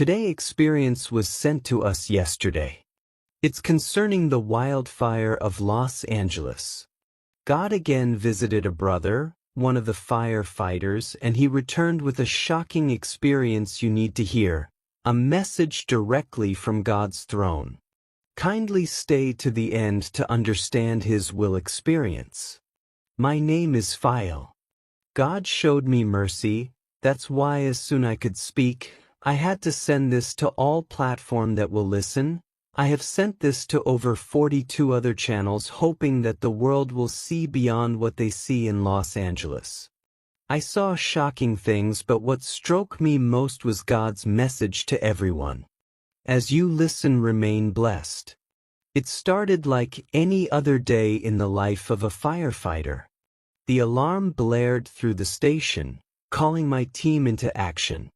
Today's experience was sent to us yesterday. It's concerning the wildfire of Los Angeles. God again visited a brother, one of the firefighters, and he returned with a shocking experience you need to hear, a message directly from God's throne. Kindly stay to the end to understand His will experience. My name is File. God showed me mercy, that's why as soon I could speak, I had to send this to all platform that will listen. I have sent this to over 42 other channels hoping that the world will see beyond what they see in Los Angeles. I saw shocking things, but what struck me most was God's message to everyone. As you listen, remain blessed. It started like any other day in the life of a firefighter. The alarm blared through the station, calling my team into action.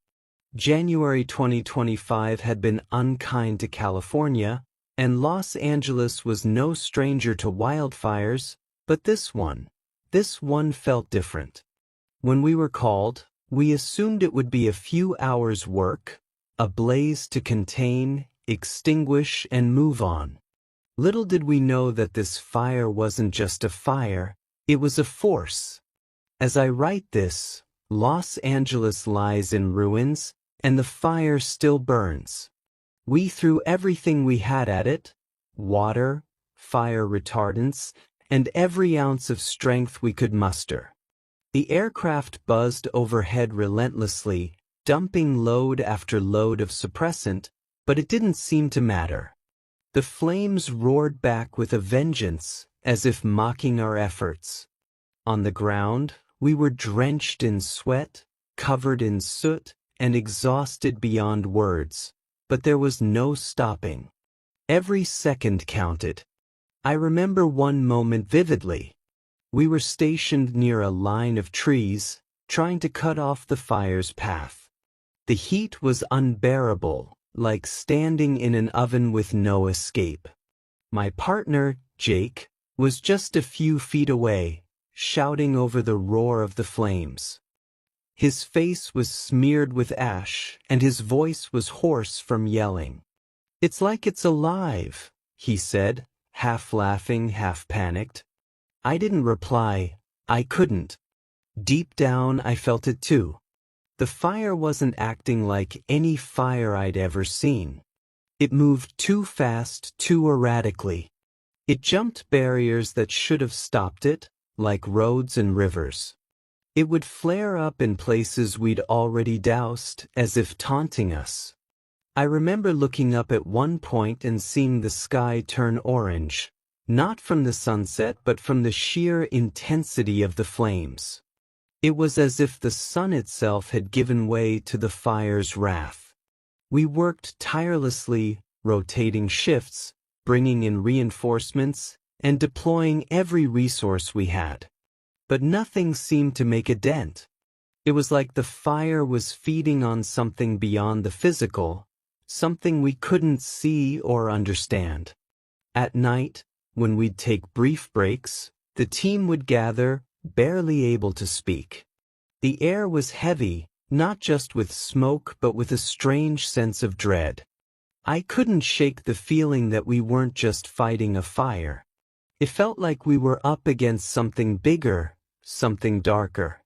January 2025 had been unkind to California, and Los Angeles was no stranger to wildfires, but this one felt different. When we were called, we assumed it would be a few hours' work, a blaze to contain, extinguish, and move on. Little did we know that this fire wasn't just a fire, it was a force. As I write this, Los Angeles lies in ruins, and the fire still burns. We threw everything we had at it, water, fire retardants, and every ounce of strength we could muster. The aircraft buzzed overhead relentlessly, dumping load after load of suppressant, but it didn't seem to matter. The flames roared back with a vengeance, as if mocking our efforts. On the ground, we were drenched in sweat, covered in soot, and exhausted beyond words, but there was no stopping. Every second counted. I remember one moment vividly. We were stationed near a line of trees, trying to cut off the fire's path. The heat was unbearable, like standing in an oven with no escape. My partner, Jake, was just a few feet away, shouting over the roar of the flames. His face was smeared with ash, and his voice was hoarse from yelling. "It's like it's alive," he said, half laughing, half panicked. I didn't reply. I couldn't. Deep down, I felt it too. The fire wasn't acting like any fire I'd ever seen. It moved too fast, too erratically. It jumped barriers that should have stopped it, like roads and rivers. It would flare up in places we'd already doused, as if taunting us. I remember looking up at one point and seeing the sky turn orange, not from the sunset but from the sheer intensity of the flames. It was as if the sun itself had given way to the fire's wrath. We worked tirelessly, rotating shifts, bringing in reinforcements, and deploying every resource we had. But nothing seemed to make a dent. It was like the fire was feeding on something beyond the physical, something we couldn't see or understand. At night, when we'd take brief breaks, the team would gather, barely able to speak. The air was heavy, not just with smoke but with a strange sense of dread. I couldn't shake the feeling that we weren't just fighting a fire. It felt like we were up against something bigger, something darker.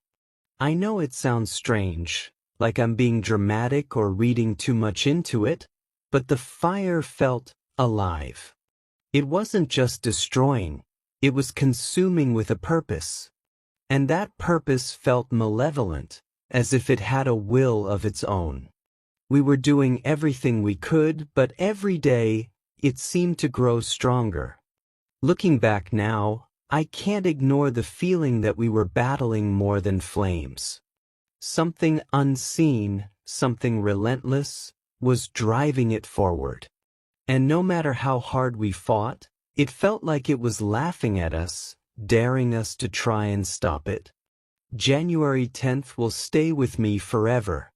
I know it sounds strange, like I'm being dramatic or reading too much into it, but the fire felt alive. It wasn't just destroying, it was consuming with a purpose. And that purpose felt malevolent, as if it had a will of its own. We were doing everything we could, but every day, it seemed to grow stronger. Looking back now, I can't ignore the feeling that we were battling more than flames. Something unseen, something relentless, was driving it forward. And no matter how hard we fought, it felt like it was laughing at us, daring us to try and stop it. January 10th will stay with me forever.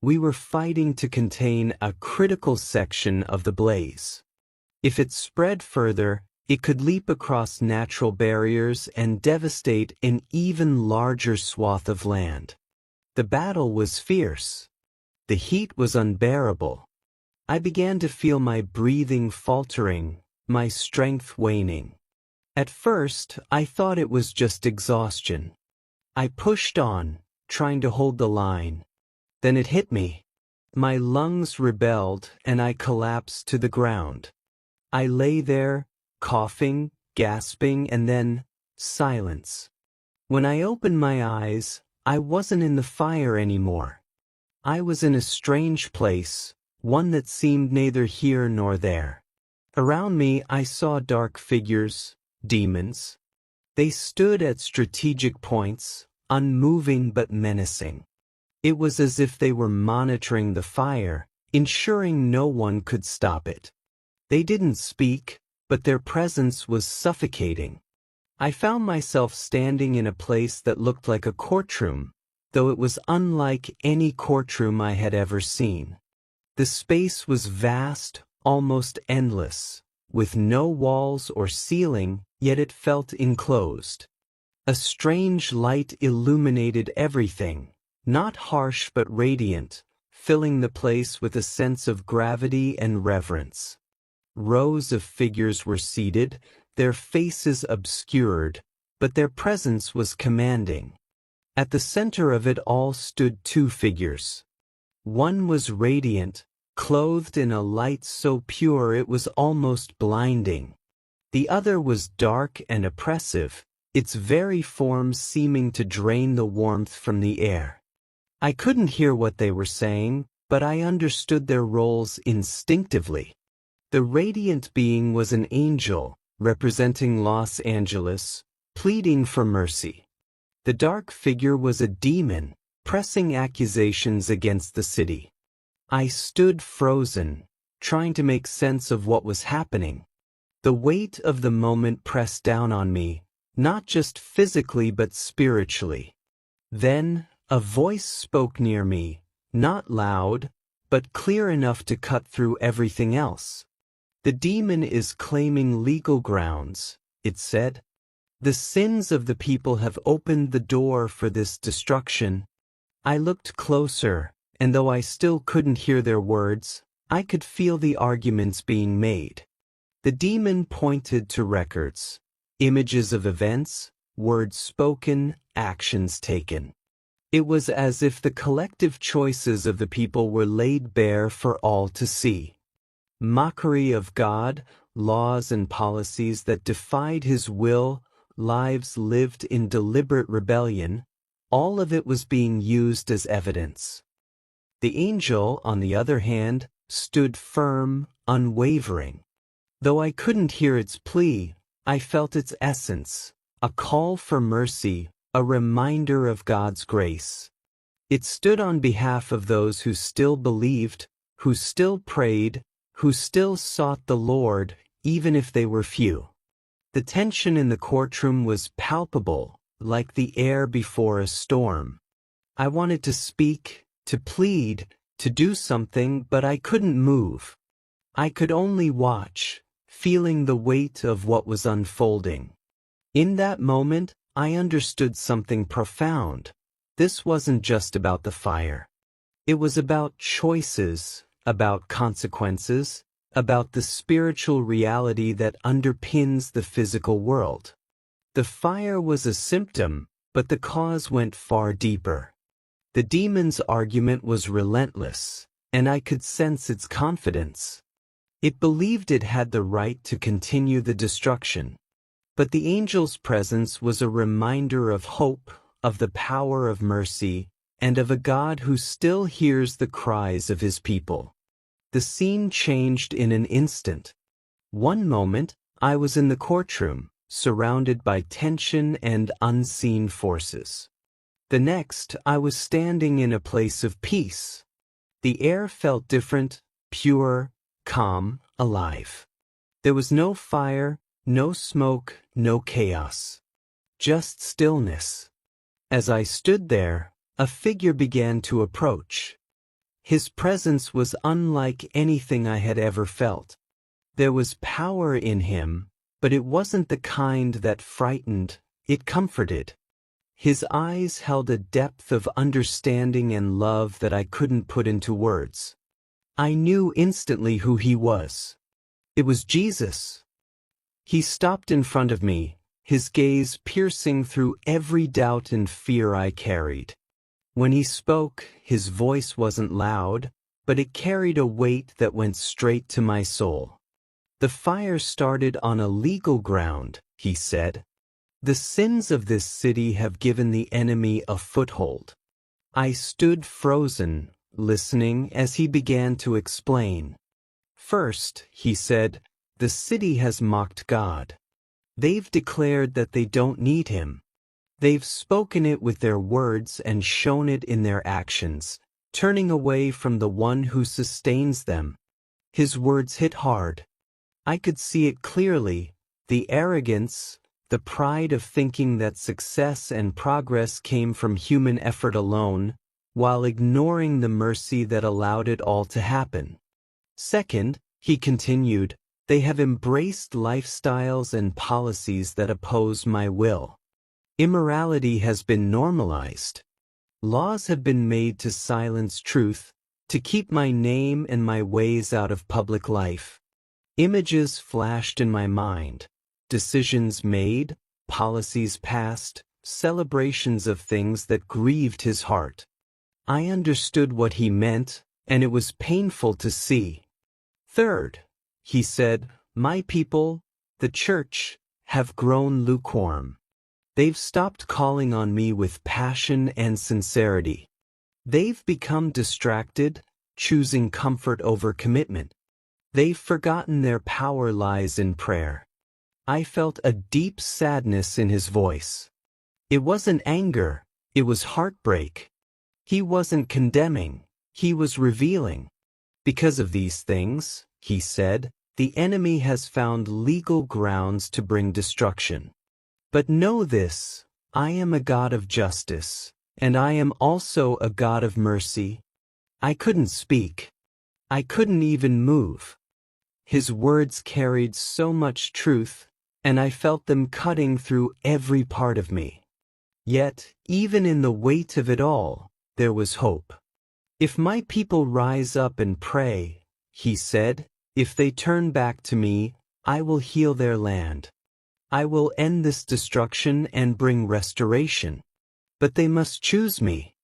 We were fighting to contain a critical section of the blaze. If it spread further, it could leap across natural barriers and devastate an even larger swath of land. The battle was fierce. The heat was unbearable. I began to feel my breathing faltering, my strength waning. At first, I thought it was just exhaustion. I pushed on, trying to hold the line. Then it hit me. My lungs rebelled and I collapsed to the ground. I lay there, coughing, gasping, and then silence. When I opened my eyes, I wasn't in the fire anymore. I was in a strange place, one that seemed neither here nor there. Around me I saw dark figures, demons. They stood at strategic points, unmoving but menacing. It was as if they were monitoring the fire, ensuring no one could stop it. They didn't speak, but their presence was suffocating. I found myself standing in a place that looked like a courtroom, though it was unlike any courtroom I had ever seen. The space was vast, almost endless, with no walls or ceiling, yet it felt enclosed. A strange light illuminated everything, not harsh but radiant, filling the place with a sense of gravity and reverence. Rows of figures were seated, their faces obscured, but their presence was commanding. At the center of it all stood two figures. One was radiant, clothed in a light so pure it was almost blinding. The other was dark and oppressive, its very form seeming to drain the warmth from the air. I couldn't hear what they were saying, but I understood their roles instinctively. The radiant being was an angel, representing Los Angeles, pleading for mercy. The dark figure was a demon, pressing accusations against the city. I stood frozen, trying to make sense of what was happening. The weight of the moment pressed down on me, not just physically but spiritually. Then, a voice spoke near me, not loud, but clear enough to cut through everything else. "The demon is claiming legal grounds," it said. "The sins of the people have opened the door for this destruction." I looked closer, and though I still couldn't hear their words, I could feel the arguments being made. The demon pointed to records, images of events, words spoken, actions taken. It was as if the collective choices of the people were laid bare for all to see. Mockery of God, laws and policies that defied His will, lives lived in deliberate rebellion, all of it was being used as evidence. The angel, on the other hand, stood firm, unwavering. Though I couldn't hear its plea, I felt its essence, a call for mercy, a reminder of God's grace. It stood on behalf of those who still believed, who still prayed, who still sought the Lord, even if they were few. The tension in the courtroom was palpable, like the air before a storm. I wanted to speak, to plead, to do something, but I couldn't move. I could only watch, feeling the weight of what was unfolding. In that moment, I understood something profound. This wasn't just about the fire. It was about choices, about consequences, about the spiritual reality that underpins the physical world. The fire was a symptom, but the cause went far deeper. The demon's argument was relentless, and I could sense its confidence. It believed it had the right to continue the destruction. But the angel's presence was a reminder of hope, of the power of mercy, and of a God who still hears the cries of His people. The scene changed in an instant. One moment, I was in the courtroom, surrounded by tension and unseen forces. The next, I was standing in a place of peace. The air felt different, pure, calm, alive. There was no fire, no smoke, no chaos. Just stillness. As I stood there, a figure began to approach. His presence was unlike anything I had ever felt. There was power in him, but it wasn't the kind that frightened, it comforted. His eyes held a depth of understanding and love that I couldn't put into words. I knew instantly who he was. It was Jesus. He stopped in front of me, his gaze piercing through every doubt and fear I carried. When he spoke, his voice wasn't loud, but it carried a weight that went straight to my soul. The fire started on a legal ground, he said. The sins of this city have given the enemy a foothold. I stood frozen, listening as he began to explain. First, he said, the city has mocked God. They've declared that they don't need him. They've spoken it with their words and shown it in their actions, turning away from the one who sustains them. His words hit hard. I could see it clearly, the arrogance, the pride of thinking that success and progress came from human effort alone, while ignoring the mercy that allowed it all to happen. Second, he continued, they have embraced lifestyles and policies that oppose my will. Immorality has been normalized. Laws have been made to silence truth, to keep my name and my ways out of public life. Images flashed in my mind. Decisions made, policies passed, celebrations of things that grieved his heart. I understood what he meant, and it was painful to see. Third, he said, my people, the church, have grown lukewarm. They've stopped calling on me with passion and sincerity. They've become distracted, choosing comfort over commitment. They've forgotten their power lies in prayer. I felt a deep sadness in his voice. It wasn't anger, it was heartbreak. He wasn't condemning, he was revealing. Because of these things, he said, the enemy has found legal grounds to bring destruction. But know this, I am a God of justice, and I am also a God of mercy. I couldn't speak. I couldn't even move. His words carried so much truth, and I felt them cutting through every part of me. Yet, even in the weight of it all, there was hope. If my people rise up and pray, he said, if they turn back to me, I will heal their land. I will end this destruction and bring restoration. But they must choose me.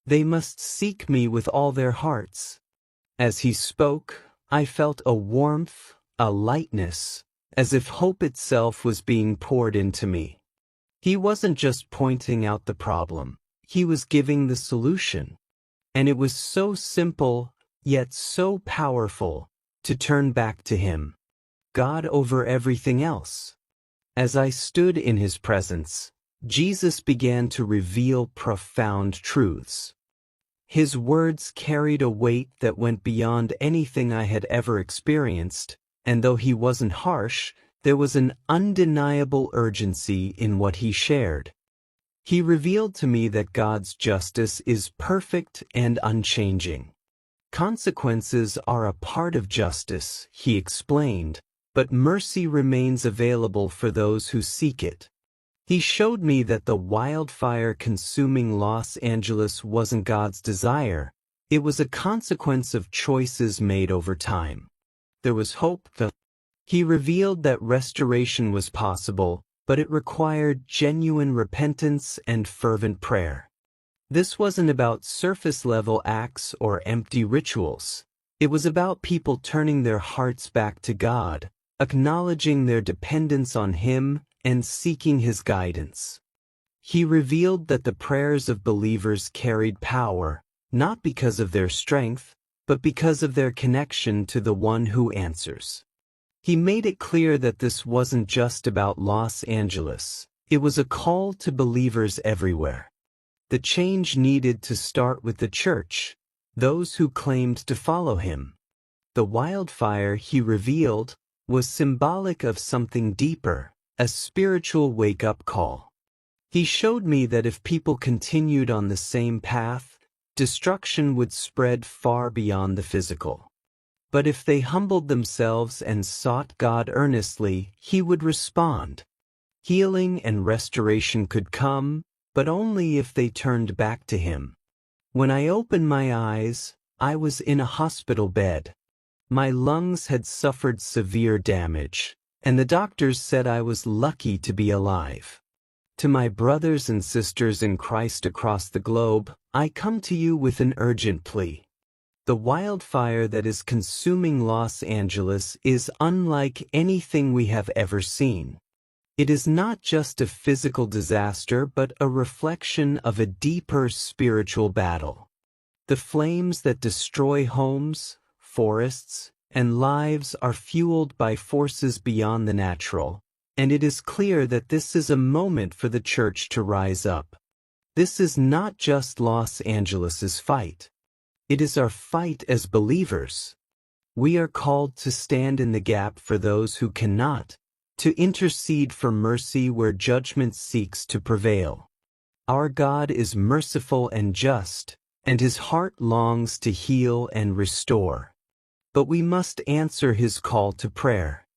They must seek me with all their hearts. As he spoke, I felt a warmth, a lightness, as if hope itself was being poured into me. He wasn't just pointing out the problem, he was giving the solution. And it was so simple, yet so powerful, to turn back to him, God over everything else. As I stood in his presence, Jesus began to reveal profound truths. His words carried a weight that went beyond anything I had ever experienced, and though he wasn't harsh, there was an undeniable urgency in what he shared. He revealed to me that God's justice is perfect and unchanging. Consequences are a part of justice, he explained, but mercy remains available for those who seek it. He showed me that the wildfire consuming Los Angeles wasn't God's desire, it was a consequence of choices made over time. There was hope, though. He revealed that restoration was possible, but it required genuine repentance and fervent prayer. This wasn't about surface-level acts or empty rituals. It was about people turning their hearts back to God, acknowledging their dependence on Him, and seeking His guidance. He revealed that the prayers of believers carried power, not because of their strength, but because of their connection to the one who answers. He made it clear that this wasn't just about Los Angeles. It was a call to believers everywhere. The change needed to start with the church, those who claimed to follow him. The wildfire, he revealed, was symbolic of something deeper, a spiritual wake-up call. He showed me that if people continued on the same path, destruction would spread far beyond the physical. But if they humbled themselves and sought God earnestly, He would respond. Healing and restoration could come, but only if they turned back to Him. When I opened my eyes, I was in a hospital bed. My lungs had suffered severe damage, and the doctors said I was lucky to be alive. To my brothers and sisters in Christ across the globe, I come to you with an urgent plea. The wildfire that is consuming Los Angeles is unlike anything we have ever seen. It is not just a physical disaster but a reflection of a deeper spiritual battle. The flames that destroy homes, forests, and lives are fueled by forces beyond the natural, and it is clear that this is a moment for the church to rise up. This is not just Los Angeles's fight. It is our fight as believers. We are called to stand in the gap for those who cannot, to intercede for mercy where judgment seeks to prevail. Our God is merciful and just, and His heart longs to heal and restore. But we must answer His call to prayer.